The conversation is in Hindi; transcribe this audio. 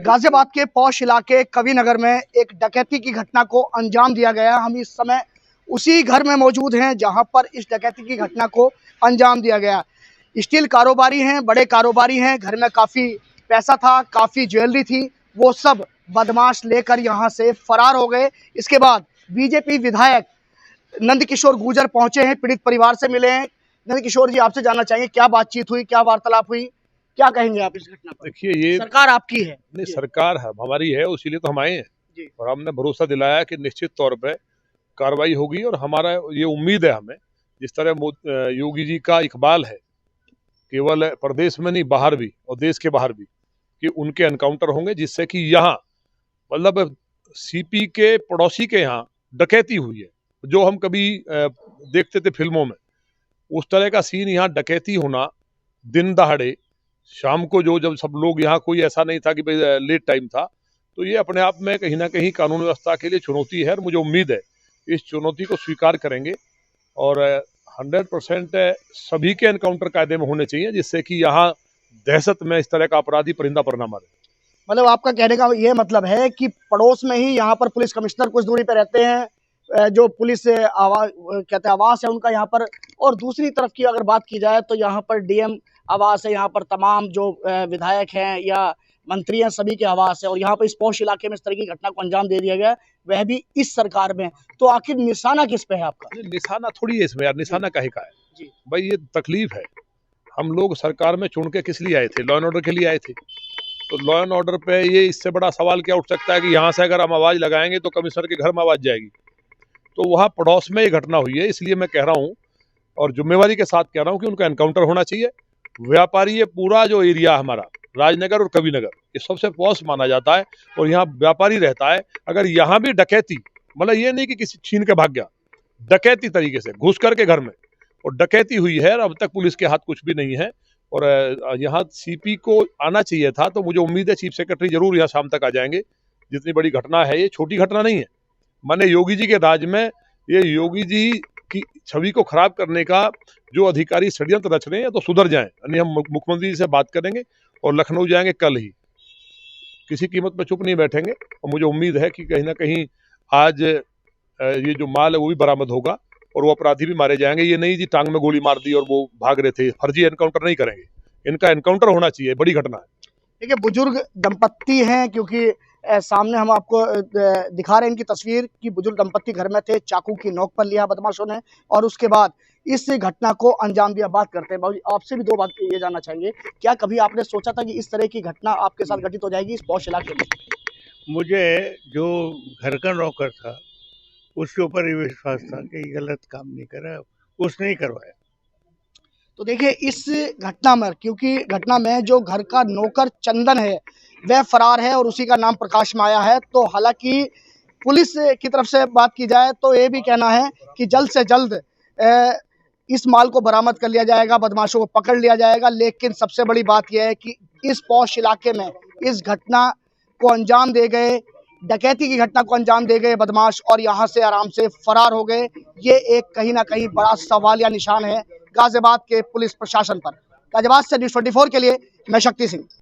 गाजियाबाद के पौष इलाके कविनगर में एक डकैती की घटना को अंजाम दिया गया। हम इस समय उसी घर में मौजूद हैं जहां पर इस डकैती की घटना को अंजाम दिया गया। स्टील कारोबारी हैं, बड़े कारोबारी हैं, घर में काफ़ी पैसा था, काफ़ी ज्वेलरी थी, वो सब बदमाश लेकर यहां से फरार हो गए। इसके बाद बीजेपी विधायक नंदकिशोर गुर्जर पहुंचे हैं, पीड़ित परिवार से मिले हैं। नंदकिशोर जी, आपसे जानना चाहिए क्या बातचीत हुई, क्या वार्तालाप हुई, क्या कहेंगे आप इस घटना पर? देखिए, ये सरकार आपकी है। नहीं, सरकार हमारी है, इसीलिए तो हम आए हैं जी। और हमने भरोसा दिलाया कि निश्चित तौर पे कार्रवाई होगी। और हमारा ये उम्मीद है, हमें जिस तरह योगी जी का इकबाल है, केवल प्रदेश में नहीं बाहर भी और देश के बाहर भी, कि उनके एनकाउंटर होंगे, जिससे कि यहाँ मतलब सीपी के पड़ोसी के यहाँ डकैती हुई है, जो हम कभी देखते थे फिल्मों में, उस तरह का सीन यहाँ डकैती होना दिन दहाड़े शाम को, जो जब सब लोग यहाँ, कोई ऐसा नहीं था कि भाई लेट टाइम था, तो ये अपने आप में कहीं ना कहीं कानून व्यवस्था के लिए चुनौती है। और मुझे उम्मीद है इस चुनौती को स्वीकार करेंगे और 100% सभी के एनकाउंटर कायदे में होने चाहिए, जिससे कि यहाँ दहशत में इस तरह का अपराधी परिंदा पर ना मारे। मतलब आपका कहने का ये मतलब है कि पड़ोस में ही यहाँ पर पुलिस कमिश्नर कुछ दूरी पे रहते हैं, जो पुलिस कहते हैं आवास है उनका यहाँ पर, और दूसरी तरफ की अगर बात की जाए तो यहाँ पर डीएम आवास है, यहाँ पर तमाम जो विधायक हैं या मंत्री हैं सभी के आवास है, और यहाँ पर इस पौष इलाके में इस तरह की घटना को अंजाम दे दिया गया, वह भी इस सरकार में। तो आखिर निशाना किस पे है आपका? निशाना थोड़ी है इसमें यार, निशाना काहे का है जी। भाई, ये तकलीफ है। हम लोग सरकार में चुन के किस लिए आए थे? लॉ एंड ऑर्डर के लिए आए थे। तो लॉ एंड ऑर्डर पे ये इससे बड़ा सवाल क्या उठ सकता है कि यहाँ से अगर हम आवाज लगाएंगे तो कमिश्नर के घर में आवाज जाएगी? तो वहाँ पड़ोस में ये घटना हुई है, इसलिए मैं कह रहा हूँ और जिम्मेवारी के साथ कह रहा हूँ कि उनका एनकाउंटर होना चाहिए। व्यापारी, ये पूरा जो एरिया हमारा राजनगर और कविनगर, ये सबसे पॉश माना जाता है और यहाँ व्यापारी रहता है। अगर यहाँ भी डकैती, मतलब ये नहीं कि किसी छीन के भाग गया, डकैती तरीके से घुस करके घर में और डकैती हुई है, और अब तक पुलिस के हाथ कुछ भी नहीं है। और यहाँ सीपी को आना चाहिए था, तो मुझे उम्मीद है चीफ सेक्रेटरी जरूर यहाँ शाम तक आ जाएंगे। जितनी बड़ी घटना है, ये छोटी घटना नहीं है। माने योगी जी के राज में ये योगी जी की छवि को खराब करने का जो अधिकारी षड्यंत्र रच रहे हैं, तो सुधर जाएं। यानी हम मुख्यमंत्री जी से बात करेंगे और लखनऊ जाएंगे कल ही, किसी कीमत पर चुप नहीं बैठेंगे। और मुझे उम्मीद है कि कहीं ना कहीं आज ये जो माल है वो भी बरामद होगा और वो अपराधी भी मारे जाएंगे। ये नहीं जी टांग में गोली मार दी और वो भाग रहे थे, फर्जी एनकाउंटर नहीं करेंगे, इनका एनकाउंटर होना चाहिए। बड़ी घटना है। देखिए, बुजुर्ग दंपत्ति हैं, क्योंकि सामने हम आपको दिखा रहे हैं इनकी तस्वीर कि बुजुर्ग दंपत्ति घर में थे, चाकू की नोक पर लिया बदमाशों ने और उसके बाद इस घटना को अंजाम दिया। बात करते हैं बाबूजी, आपसे भी दो बात ये जानना चाहेंगे, क्या कभी आपने सोचा था कि इस तरह की घटना आपके साथ घटित हो जाएगी इस पौष इलाके में? मुझे जो घर का नौकर था उसके ऊपर ये विश्वास था कि गलत काम नहीं कर रहा, उसने ही करवाया। तो देखिए, इस घटना में, क्योंकि घटना में जो घर का नौकर चंदन है वह फरार है और उसी का नाम प्रकाश में आया है। तो हालांकि पुलिस की तरफ से बात की जाए तो ये भी कहना है कि जल्द से जल्द इस माल को बरामद कर लिया जाएगा, बदमाशों को पकड़ लिया जाएगा। लेकिन सबसे बड़ी बात यह है कि इस पौष इलाके में इस घटना को अंजाम दे गए, डकैती की घटना को अंजाम दे गए बदमाश, और यहाँ से आराम से फरार हो गए। ये एक कहीं ना कहीं बड़ा सवालिया निशान है गाजियाबाद के पुलिस प्रशासन पर। गाजियाबाद से न्यूज़ 24 के लिए मैं शक्ति सिंह।